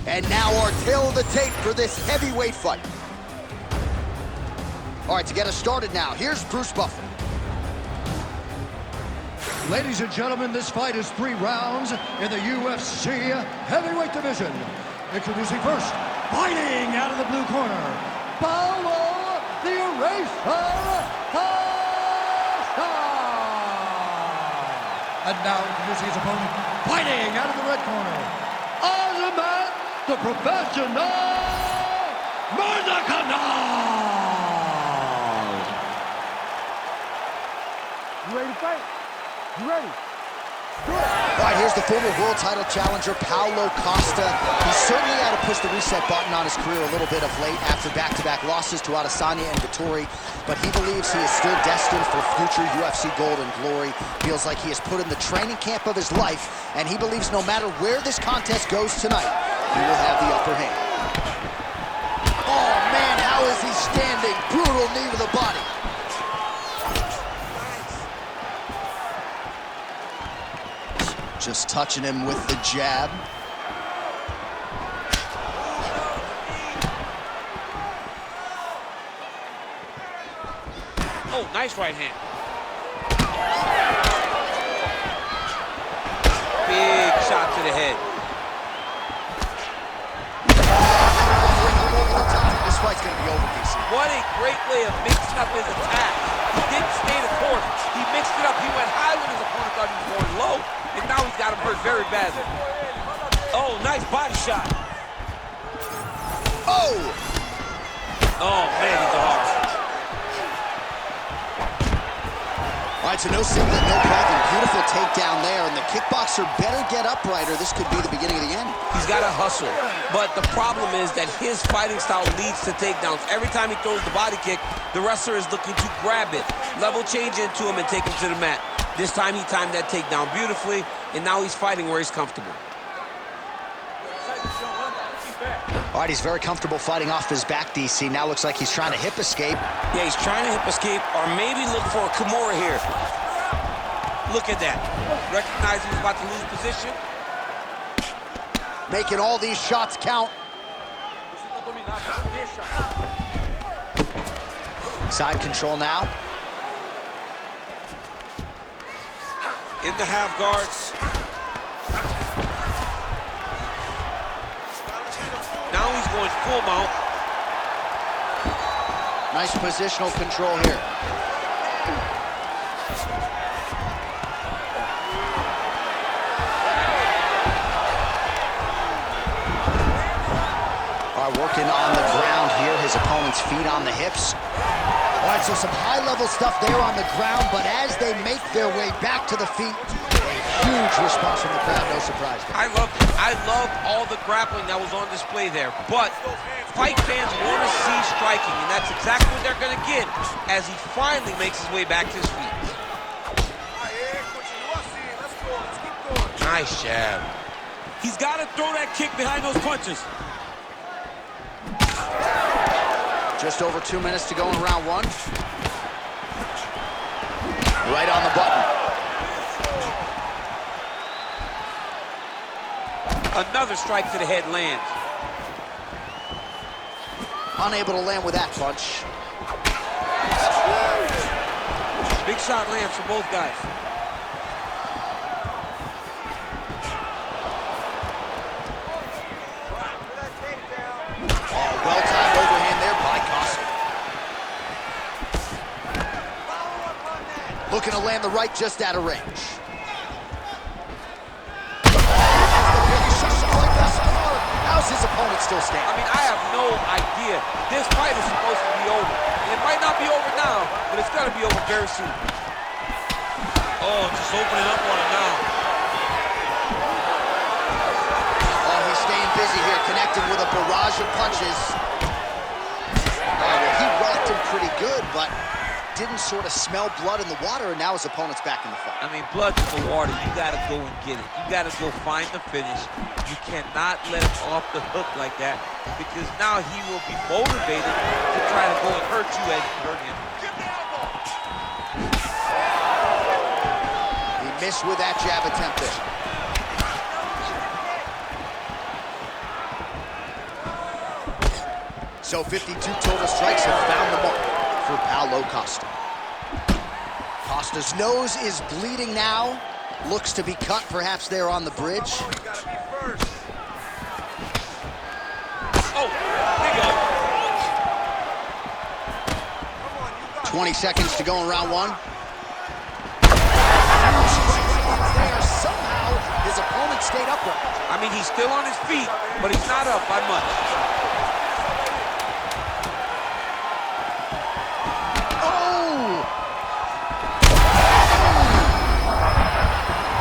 And now our tail of the tape for this heavyweight fight. All right, to get us started now, here's Bruce Buffer. Ladies and gentlemen, this fight is 3 rounds in the UFC heavyweight division. Introducing first, fighting out of the blue corner, Paulo the Eraser Costa. And now introducing his opponent, fighting out of the red corner, Azamat the Professional Murzakanov. You ready to fight? You ready? All right, here's the former world title challenger, Paulo Costa. He certainly had to push the reset button on his career a little bit of late after back-to-back losses to Adesanya and Vettori, but he believes he is still destined for future UFC gold and glory. Feels like he has put in the training camp of his life, and he believes no matter where this contest goes tonight, he will have the upper hand. Oh, man, how is he standing? Brutal knee to the body. Just touching him with the jab. Oh, nice right hand. Big shot to the head. This fight's gonna be over, DC. What a great way of mixing up his attack. He didn't stay the course. He mixed it up. He went high when his opponent thought he was going low. And now he's got him hurt very badly. Oh, nice body shot. Oh! Oh, man, he's a hard. All right, so no singlet, no problem. Beautiful takedown there, and the kickboxer better get upright or this could be the beginning of the end. He's got to hustle. But the problem is that his fighting style leads to takedowns. Every time he throws the body kick, the wrestler is looking to grab it, level change into him, and take him to the mat. This time he timed that takedown beautifully, and now he's fighting where he's comfortable. All right, he's very comfortable fighting off his back, DC. Now looks like he's trying to hip escape. Yeah, he's trying to hip escape, or maybe look for a Kimura here. Look at that. Recognizing he's about to lose position. Making all these shots count. Side control now. In the half guards. Now he's going full mount. Nice positional control here. All right, working on the ground here. His opponent's feet on the hips. All right, so some high-level stuff there on the ground, but as they make their way back to the feet, a huge response from the crowd, no surprise there. I love all the grappling that was on display there, but fight fans want to see striking, and that's exactly what they're going to get as he finally makes his way back to his feet. Nice jab. He's got to throw that kick behind those punches. Just over 2 minutes to go in round 1. Right on the button. Another strike to the head lands. Unable to land with that punch. Big shot lands for both guys. Oh, well-timed overhand there by Costa. Looking to land the right just out of range. How's his opponent still standing? I mean, I have no idea. This fight is supposed to be over. And it might not be over now, but it's gonna be over very soon. Oh, just opening up on him now. Oh, he's staying busy here, connecting with a barrage of punches. Oh, well, he rocked him pretty good, but didn't sort of smell blood in the water, and now his opponent's back in the fight. I mean, blood's in the water. You gotta go and get it. You gotta go find the finish. You cannot let him off the hook like that, because now he will be motivated to try to go and hurt you as you hurt him. He missed with that jab attempt there. So 52 total strikes have found the mark for Paulo Costa. Costa's nose is bleeding now. Looks to be cut, perhaps there on the bridge. Oh, big up. 20 seconds to go in round one. Somehow, his opponent stayed upright. I mean, he's still on his feet, but he's not up by much. Oh!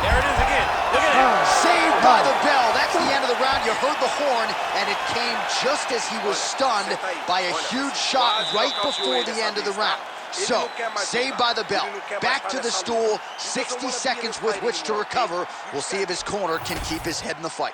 There it is again. Look at it. Saved by the bell. That's the end of the round. You heard the horn, and it came just as he was stunned by a huge shot right before the end of the round. So, saved by the bell. Back to the stool, 60 seconds with which to recover. We'll see if his corner can keep his head in the fight.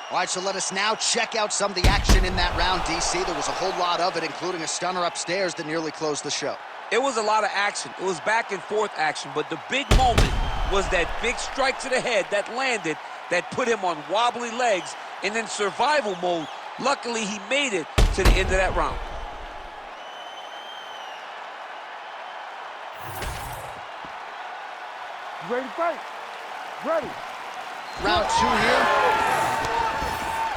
All right, so let us now check out some of the action in that round, DC. There was a whole lot of it, including a stunner upstairs that nearly closed the show. It was a lot of action. It was back and forth action, but the big moment was that big strike to the head that landed, that put him on wobbly legs and in survival mode. Luckily, he made it to the end of that round. Ready to fight? Ready. Round two here.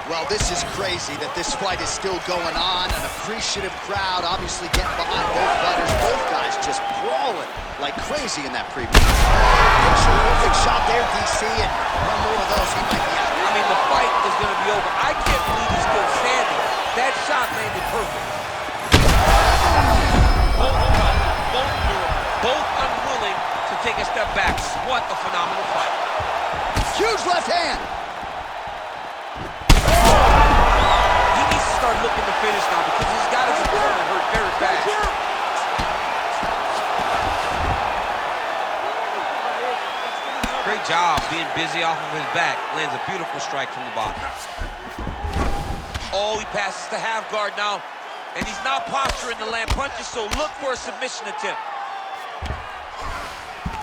Well, this is crazy that this fight is still going on. An appreciative crowd obviously getting behind both fighters. Both guys just brawling like crazy in that preview. Picture-perfect shot there, DC, and one more of those, he might be out. I mean, the fight is going to be over. I can't believe he's still standing. That shot landed perfect. Both unwilling to take a step back. What a phenomenal fight. Huge left hand. He needs to start looking to finish now because he's got his opponent hurt very bad. Great job being busy off of his back. Lands a beautiful strike from the bottom. Oh, he passes the half guard now. And he's not posturing to land punches, so look for a submission attempt.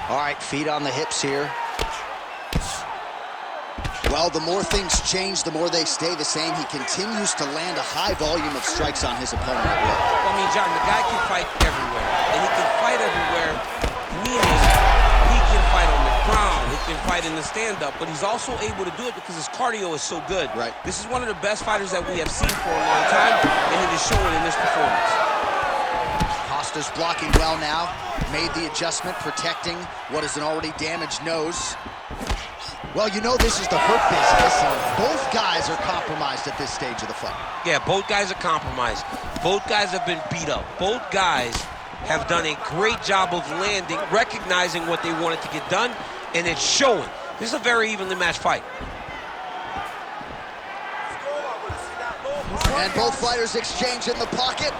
All right, feet on the hips here. Well, the more things change, the more they stay the same. He continues to land a high volume of strikes on his opponent at will. I mean, John, the guy can fight everywhere. And he can fight everywhere, meaning he can fight on the ground, he can fight in the stand-up, but he's also able to do it because his cardio is so good. Right. This is one of the best fighters that we have seen for a long time, and it is showing in this performance. Costa's blocking well now. Made the adjustment, protecting what is an already damaged nose. Well, you know this is the hurt business, and both guys are compromised at this stage of the fight. Yeah, both guys are compromised. Both guys have been beat up. Both guys have done a great job of landing, recognizing what they wanted to get done, and it's showing. This is a very evenly matched fight. And both fighters exchange in the pocket.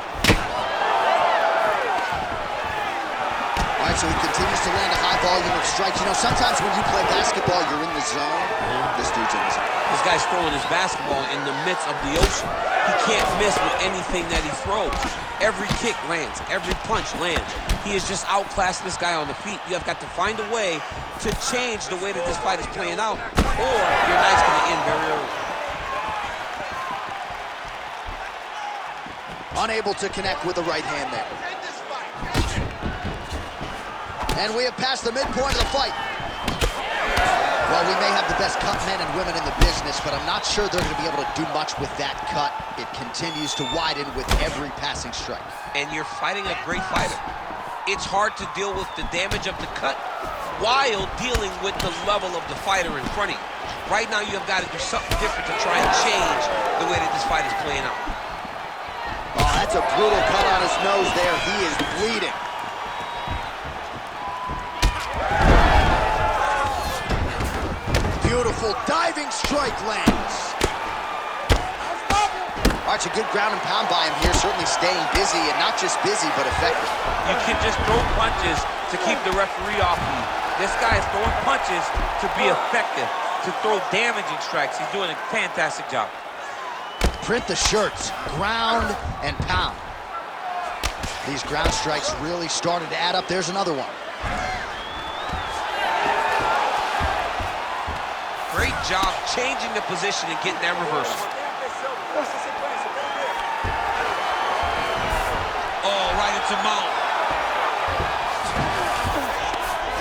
All right, so he continues to land a high volume of strikes. You know, sometimes when you play basketball, you're in the zone. This dude's in the zone. This guy's throwing his basketball in the midst of the ocean. He can't miss with anything that he throws. Every kick lands. Every punch lands. He is just outclassing this guy on the feet. You have got to find a way to change the way that this fight is playing out, or your night's going to end very early. Unable to connect with the right hand there. And we have passed the midpoint of the fight. Well, we may have the best cut men and women in the business, but I'm not sure they're going to be able to do much with that cut. It continues to widen with every passing strike. And you're fighting a great fighter. It's hard to deal with the damage of the cut while dealing with the level of the fighter in front of you. Right now, you have got to do something different to try and change the way that this fight is playing out. Oh, that's a brutal cut on his nose there. He is bleeding. Beautiful diving strike lands. All right, a good ground and pound by him here, certainly staying busy, and not just busy, but effective. You can just throw punches to keep the referee off you. This guy is throwing punches to be effective, to throw damaging strikes. He's doing a fantastic job. Print the shirts, ground and pound. These ground strikes really started to add up. There's another one. Great job changing the position and getting that reversal. him out.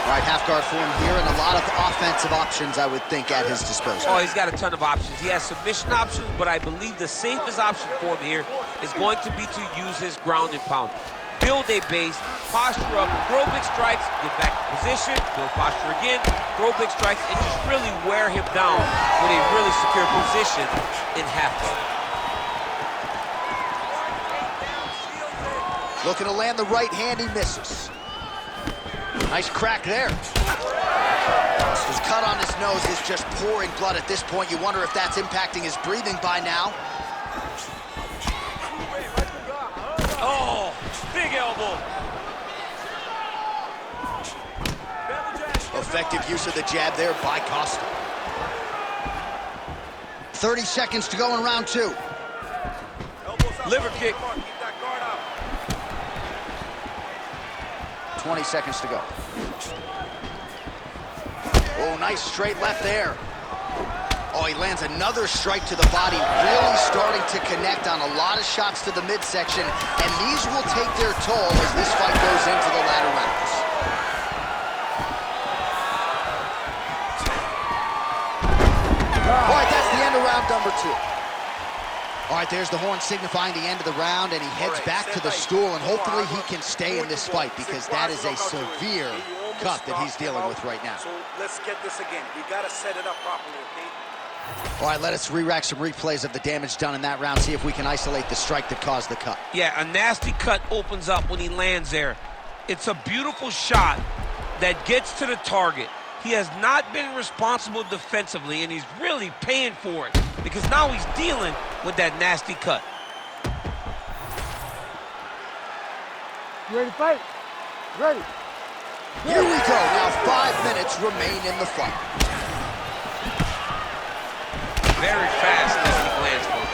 All right, half guard for him here, and a lot of offensive options, I would think, at his disposal. Oh, he's got a ton of options. He has submission options, but I believe the safest option for him here is going to be to use his ground and pound. Build a base, posture up, throw big strikes, get back in position, build posture again, throw big strikes, and just really wear him down with a really secure position in half guard. Looking to land the right hand, he misses. Nice crack there. His cut on his nose is just pouring blood at this point. You wonder if that's impacting his breathing by now. Oh, big elbow. Effective use of the jab there by Costa. 30 seconds to go in round 2. Liver kick. 20 seconds to go. Oh, nice straight left there. Oh, he lands another strike to the body, really starting to connect on a lot of shots to the midsection, and these will take their toll as this fight goes into the latter rounds. All right, that's the end of round number 2. All right, there's the horn signifying the end of the round, and he heads back to the stool, and hopefully he can stay in this fight because that is a severe cut that he's dealing with right now. So let's get this again. We gotta set it up properly, okay? All right, let us re-rack some replays of the damage done in that round, see if we can isolate the strike that caused the cut. Yeah, a nasty cut opens up when he lands there. It's a beautiful shot that gets to the target. He has not been responsible defensively, and he's really paying for it because now he's dealing with that nasty cut. You ready to fight? Ready. Here we go. Now 5 minutes remain in the fight. Very fast as he lands for it.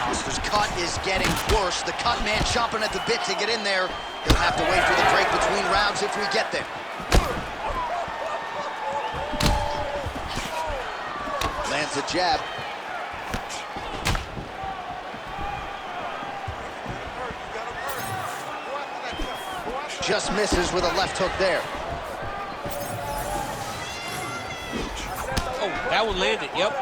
Costa's cut is getting worse. The cut man chomping at the bit to get in there. He'll have to wait for the break between rounds if we get there. Lands a jab. Just misses with a left hook there. Oh, that one landed, yep.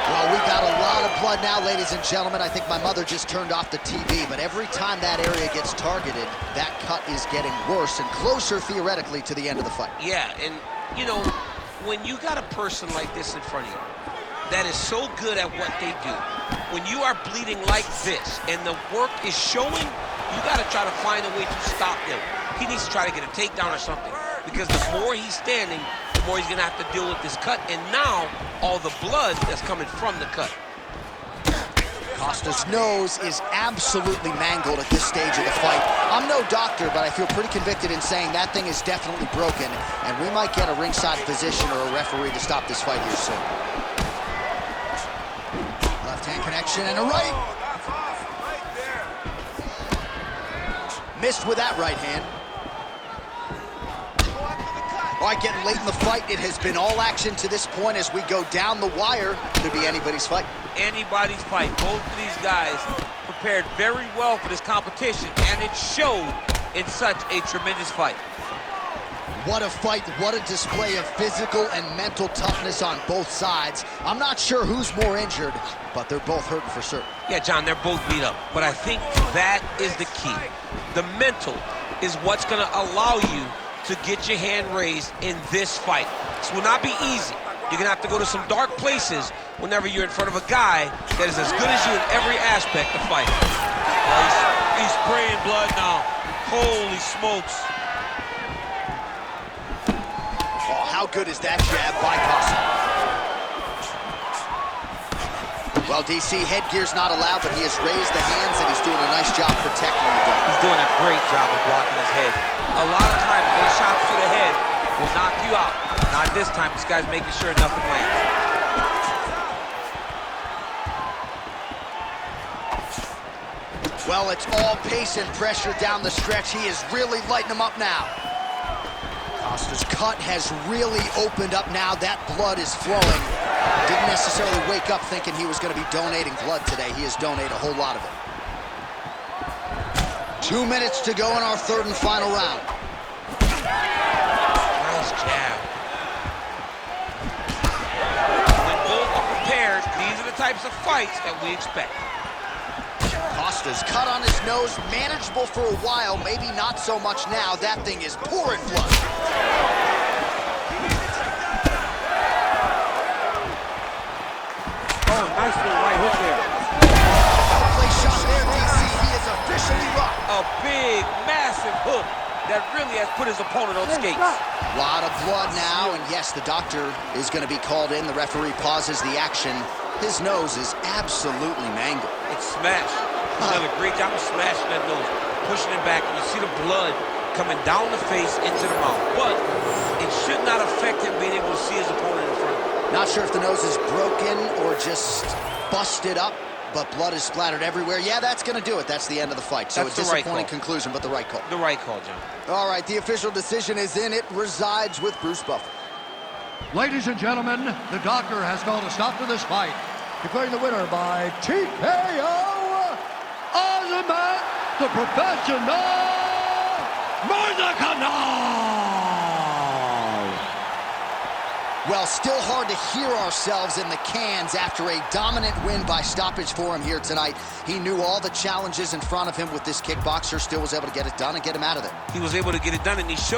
Well, we got a lot of blood now, ladies and gentlemen. I think my mother just turned off the TV, but every time that area gets targeted, that cut is getting worse and closer, theoretically, to the end of the fight. Yeah, and, you know, when you got a person like this in front of you that is so good at what they do, when you are bleeding like this and the work is showing, you got to try to find a way to stop him. He needs to try to get a takedown or something because the more he's standing, the more he's going to have to deal with this cut, and now all the blood that's coming from the cut. Costa's nose is absolutely mangled at this stage of the fight. I'm no doctor, but I feel pretty convicted in saying that thing is definitely broken, and we might get a ringside physician or a referee to stop this fight here soon. Left hand connection and a right. Missed with that right hand. All right, getting late in the fight. It has been all action to this point as we go down the wire. Could be anybody's fight. Anybody's fight. Both of these guys prepared very well for this competition, and it showed in such a tremendous fight. What a fight, what a display of physical and mental toughness on both sides. I'm not sure who's more injured, but they're both hurting for certain. Yeah, John, they're both beat up, but I think that is the key. The mental is what's going to allow you to get your hand raised in this fight. This will not be easy. You're going to have to go to some dark places whenever you're in front of a guy that is as good as you in every aspect of fighting. He's spraying blood now. Holy smokes. Oh, how good is that jab by Costa? Well, DC, headgear's not allowed, but he has raised the hands, and he's doing a nice job protecting the gun. He's doing a great job of blocking his head. A lot of times, those shots to the head will knock you out. Not this time. This guy's making sure nothing lands. Well, it's all pace and pressure down the stretch. He is really lighting them up now. Costa's cut has really opened up now. That blood is flowing. Didn't necessarily wake up thinking he was going to be donating blood today. He has donated a whole lot of it. 2 minutes to go in our third and final round. Nice jab. When both are prepared, these are the types of fights that we expect. Costa's cut on his nose, manageable for a while, maybe not so much now. That thing is pouring blood. Oh, nice little right hook there. Play shot there, DC. He is officially rocked. A big, massive hook that really has put his opponent on skates. A lot of blood now, and yes, the doctor is going to be called in. The referee pauses the action. His nose is absolutely mangled. It's smashed. He's done a great job of smashing that nose, pushing it back, and you see the blood coming down the face into the mouth. But it should not affect him being able to see his opponent in front of him. Not sure if the nose is broken or just busted up, but blood is splattered everywhere. Yeah, that's going to do it. That's the end of the fight. So That's a the right disappointing call. conclusion, but the right call. The right call, John. All right, the official decision is in. It resides with Bruce Buffer. Ladies and gentlemen, the doctor has called a stop to this fight, declaring the winner by TKO, Azamat, the professional Murzakanov. Well, still hard to hear ourselves in the cans after a dominant win by stoppage for him here tonight. He knew all the challenges in front of him with this kickboxer, still was able to get it done and get him out of there. He was able to get it done, and he showed